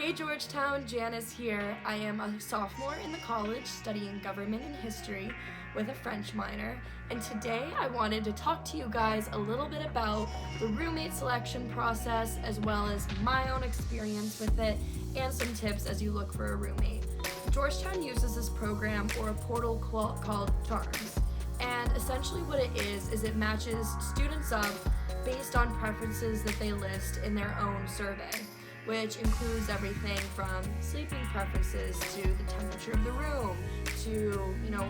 Hey Georgetown, Janice here. I am a sophomore in the college studying government and history with a French minor, and today I wanted to talk to you guys a little bit about the roommate selection process as well as my own experience with it and some tips as you look for a roommate. Georgetown uses this program or a portal called Charms, and essentially what it is it matches students up based on preferences that they list in their own survey, which includes everything from sleeping preferences to the temperature of the room to,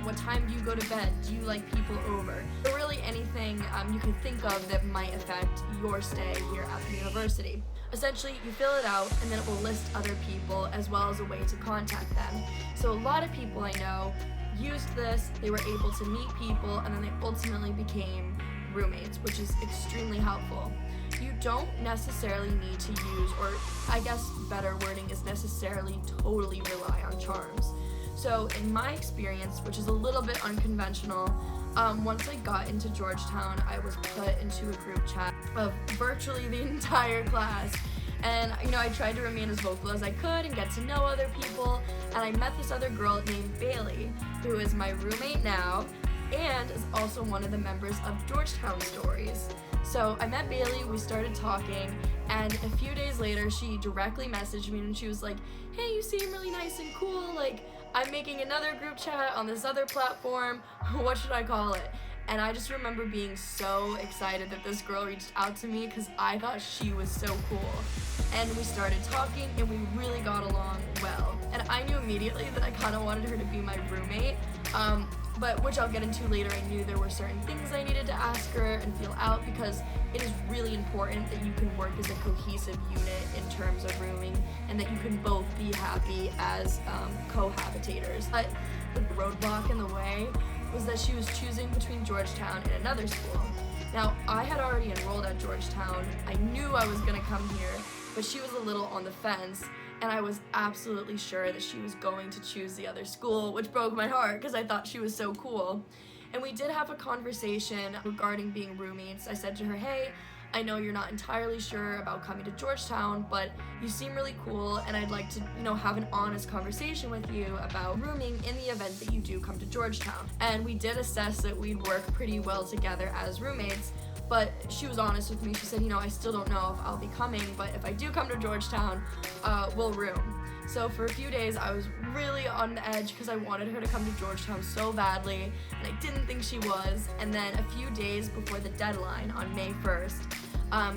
what time do you go to bed? Do you like people over? Or really anything you can think of that might affect your stay here at the university. Essentially, you fill it out and then it will list other people as well as a way to contact them. So a lot of people I know used this, they were able to meet people, and then they ultimately became roommates, which is extremely helpful. You don't necessarily need to use, or I guess better wording is necessarily totally rely on Charms. So in my experience, which is a little bit unconventional, once I got into Georgetown, I was put into a group chat of virtually the entire class. And I tried to remain as vocal as I could and get to know other people, and I met this other girl named Bailey, who is my roommate now and is also one of the members of Georgetown Stories. So I met Bailey, we started talking, and a few days later she directly messaged me and she was like, "Hey, you seem really nice and cool, I'm making another group chat on this other platform, what should I call it?" And I just remember being so excited that this girl reached out to me because I thought she was so cool. And we started talking and we really got along well. And I knew immediately that I kind of wanted her to be my roommate, but which I'll get into later. I knew there were certain things I needed to ask her and feel out because it is really important that you can work as a cohesive unit in terms of rooming and that you can both be happy as cohabitators. But the roadblock in the way was that she was choosing between Georgetown and another school. Now, I had already enrolled at Georgetown. I knew I was gonna come here, but she was a little on the fence, and I was absolutely sure that she was going to choose the other school, which broke my heart because I thought she was so cool. And we did have a conversation regarding being roommates. I said to her, "Hey, I know you're not entirely sure about coming to Georgetown, but you seem really cool, and I'd like to, have an honest conversation with you about rooming in the event that you do come to Georgetown." And we did assess that we'd work pretty well together as roommates, but she was honest with me. She said, "I still don't know if I'll be coming, but if I do come to Georgetown, we'll room." So for a few days, I was really on the edge because I wanted her to come to Georgetown so badly, and I didn't think she was. And then a few days before the deadline on May 1st,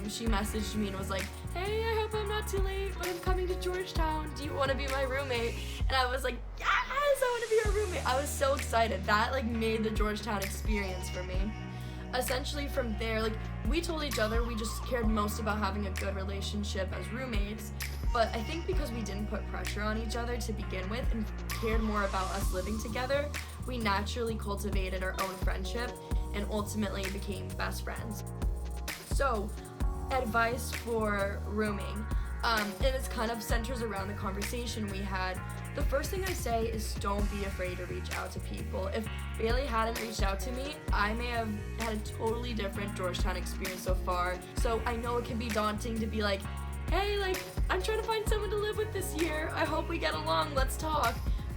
she messaged me and was like, "Hey, I hope I'm not too late, but I'm coming to Georgetown. Do you want to be my roommate?" And I was like, "Yes, I want to be your roommate." I was so excited. That made the Georgetown experience for me. Essentially from there, we told each other we just cared most about having a good relationship as roommates, but I think because we didn't put pressure on each other to begin with and cared more about us living together, we naturally cultivated our own friendship and ultimately became best friends. So, advice for rooming, and it kind of centers around the conversation we had. The first thing I say is don't be afraid to reach out to people. If Bailey hadn't reached out to me, I may have had a totally different Georgetown experience so far. So I know it can be daunting to be like, "Hey, I'm trying to find someone to live with this year. I hope we get along, let's talk."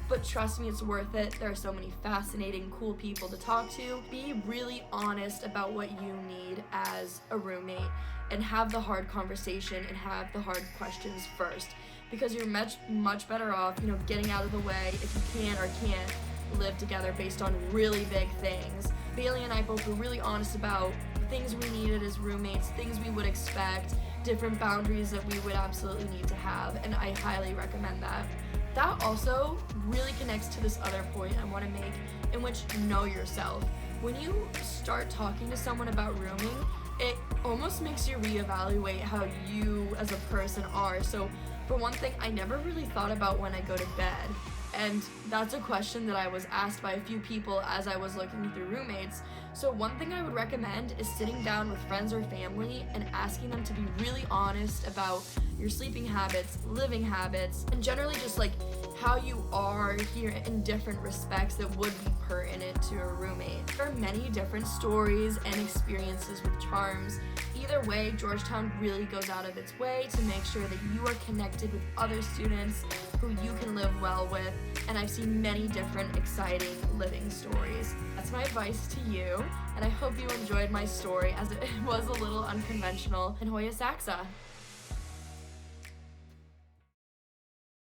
But trust me, it's worth it. There are so many fascinating, cool people to talk to. Be really honest about what you need as a roommate and have the hard conversation and have the hard questions first, because you're much better off, getting out of the way if you can or can't live together based on really big things. Bailey and I both were really honest about things we needed as roommates, things we would expect, different boundaries that we would absolutely need to have, and I highly recommend that. That also really connects to this other point I want to make, in which know yourself. When you start talking to someone about rooming, it almost makes you reevaluate how you as a person are. So for one thing, I never really thought about when I go to bed, and that's a question that I was asked by a few people as I was looking through roommates. So one thing I would recommend is sitting down with friends or family and asking them to be really honest about your sleeping habits, living habits, and generally just like how you are here in different respects that would be pertinent to a roommate. There are many different stories and experiences with charms. Either way, Georgetown really goes out of its way to make sure that you are connected with other students who you can live well with, and I've seen many different exciting living stories. That's my advice to you, and I hope you enjoyed my story as it was a little unconventional. And Hoya Saxa!